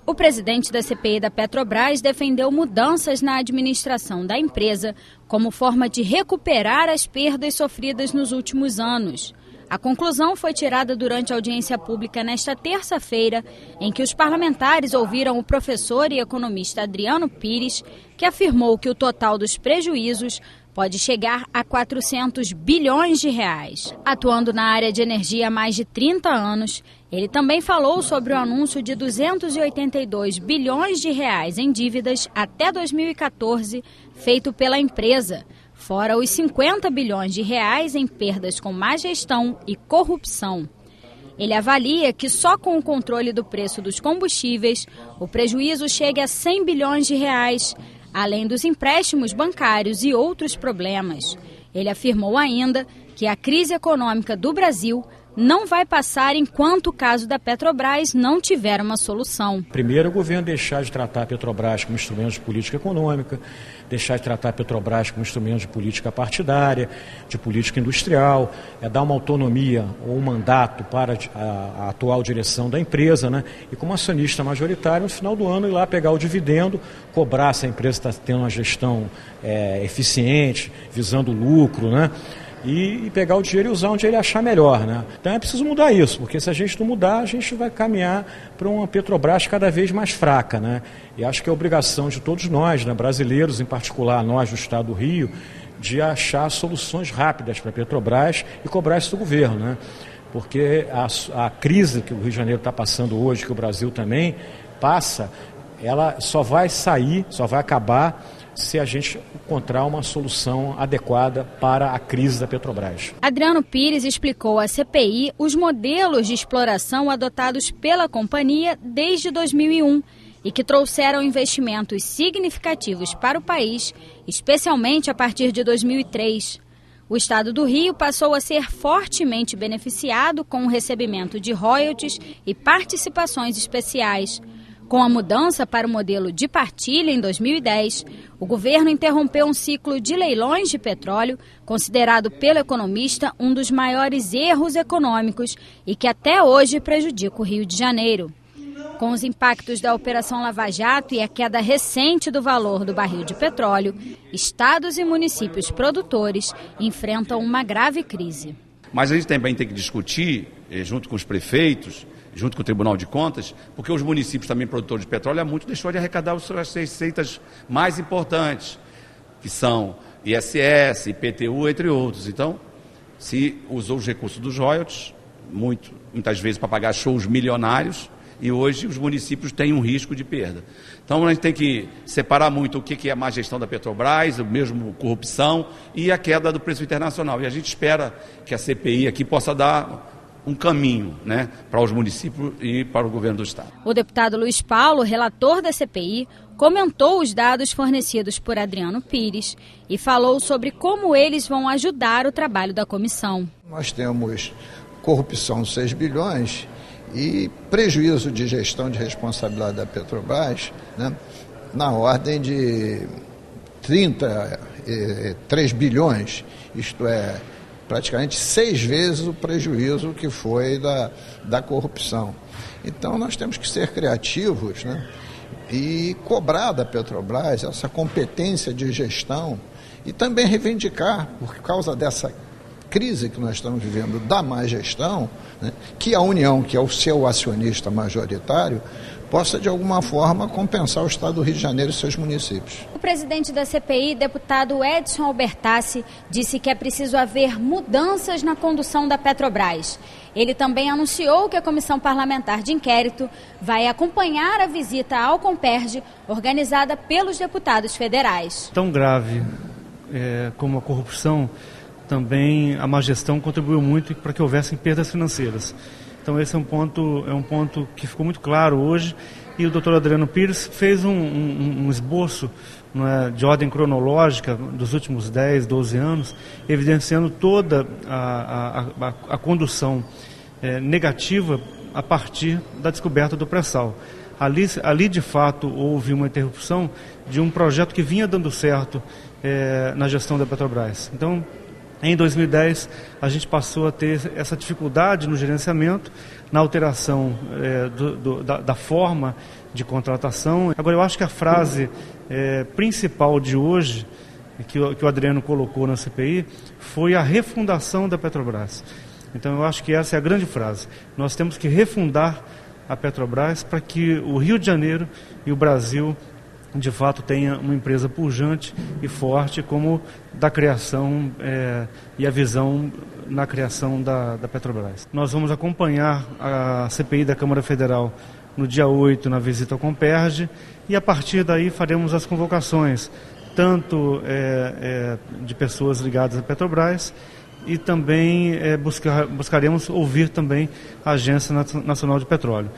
O presidente da CPI da Petrobras defendeu mudanças na administração da empresa como forma de recuperar as perdas sofridas nos últimos anos. A conclusão foi tirada durante a audiência pública nesta terça-feira, em que os parlamentares ouviram o professor e economista Adriano Pires, que afirmou que o total dos prejuízos pode chegar a 400 bilhões de reais. Atuando na área de energia há mais de 30 anos, ele também falou sobre o anúncio de 282 bilhões de reais em dívidas até 2014, feito pela empresa, fora os 50 bilhões de reais em perdas com má gestão e corrupção. Ele avalia que só com o controle do preço dos combustíveis, o prejuízo chega a 100 bilhões de reais, além dos empréstimos bancários e outros problemas. Ele afirmou ainda que a crise econômica do Brasil não vai passar enquanto o caso da Petrobras não tiver uma solução. Primeiro, o governo deixar de tratar a Petrobras como instrumento de política econômica, deixar de tratar a Petrobras como instrumento de política partidária, de política industrial, dar uma autonomia ou um mandato para a atual direção da empresa, né? E como acionista majoritário, no final do ano, ir lá pegar o dividendo, cobrar se a empresa está tendo uma gestão eficiente, visando lucro, né? E pegar o dinheiro e usar onde ele achar melhor, né? Então é preciso mudar isso, porque se a gente não mudar, a gente vai caminhar para uma Petrobras cada vez mais fraca, né? E acho que é obrigação de todos nós, né, brasileiros, em particular nós do Estado do Rio, de achar soluções rápidas para a Petrobras e cobrar isso do governo, né? Porque a crise que o Rio de Janeiro está passando hoje, que o Brasil também passa, ela só vai sair, só vai acabar se a gente encontrar uma solução adequada para a crise da Petrobras. Adriano Pires explicou à CPI os modelos de exploração adotados pela companhia desde 2001 e que trouxeram investimentos significativos para o país, especialmente a partir de 2003. O Estado do Rio passou a ser fortemente beneficiado com o recebimento de royalties e participações especiais. Com a mudança para o modelo de partilha em 2010, o governo interrompeu um ciclo de leilões de petróleo, considerado pelo economista um dos maiores erros econômicos e que até hoje prejudica o Rio de Janeiro. Com os impactos da Operação Lava Jato e a queda recente do valor do barril de petróleo, estados e municípios produtores enfrentam uma grave crise. Mas a gente também tem que discutir, junto com os prefeitos, junto com o Tribunal de Contas, porque os municípios também produtores de petróleo há muito deixou de arrecadar as suas receitas mais importantes, que são ISS, IPTU, entre outros. Então, se usou os recursos dos royalties, muitas vezes para pagar shows milionários, e hoje os municípios têm um risco de perda. Então, a gente tem que separar muito o que é a má gestão da Petrobras, o mesmo corrupção e a queda do preço internacional. E a gente espera que a CPI aqui possa dar um caminho, né, para os municípios e para o governo do Estado. O deputado Luiz Paulo, relator da CPI, comentou os dados fornecidos por Adriano Pires e falou sobre como eles vão ajudar o trabalho da comissão. Nós temos corrupção 6 bilhões e prejuízo de gestão de responsabilidade da Petrobras, né, na ordem de 33 bilhões, isto é, praticamente 6 vezes o prejuízo que foi da corrupção. Então nós temos que ser criativos, né, e cobrar da Petrobras essa competência de gestão e também reivindicar, por causa dessa crise que nós estamos vivendo da má gestão, né, que a União, que é o seu acionista majoritário, possa de alguma forma compensar o Estado do Rio de Janeiro e seus municípios. O presidente da CPI, deputado Edson Albertassi, disse que é preciso haver mudanças na condução da Petrobras. Ele também anunciou que a Comissão Parlamentar de Inquérito vai acompanhar a visita ao Comperj, organizada pelos deputados federais. Tão grave como a corrupção, também a má gestão contribuiu muito para que houvessem perdas financeiras. Então esse é um ponto que ficou muito claro hoje, e o doutor Adriano Pires fez um esboço, não é, de ordem cronológica dos últimos 10, 12 anos, evidenciando toda a condução negativa a partir da descoberta do pré-sal. Ali de fato houve uma interrupção de um projeto que vinha dando certo na gestão da Petrobras. Então Em 2010, a gente passou a ter essa dificuldade no gerenciamento, na alteração da forma de contratação. Agora, eu acho que a frase principal de hoje, que o Adriano colocou na CPI, foi a refundação da Petrobras. Então, eu acho que essa é a grande frase. Nós temos que refundar a Petrobras para que o Rio de Janeiro e o Brasil de fato tenha uma empresa pujante e forte como da criação e a visão na criação da Petrobras. Nós vamos acompanhar a CPI da Câmara Federal no dia 8 na visita ao Comperj e a partir daí faremos as convocações tanto de pessoas ligadas à Petrobras e também buscaremos ouvir também a Agência Nacional de Petróleo.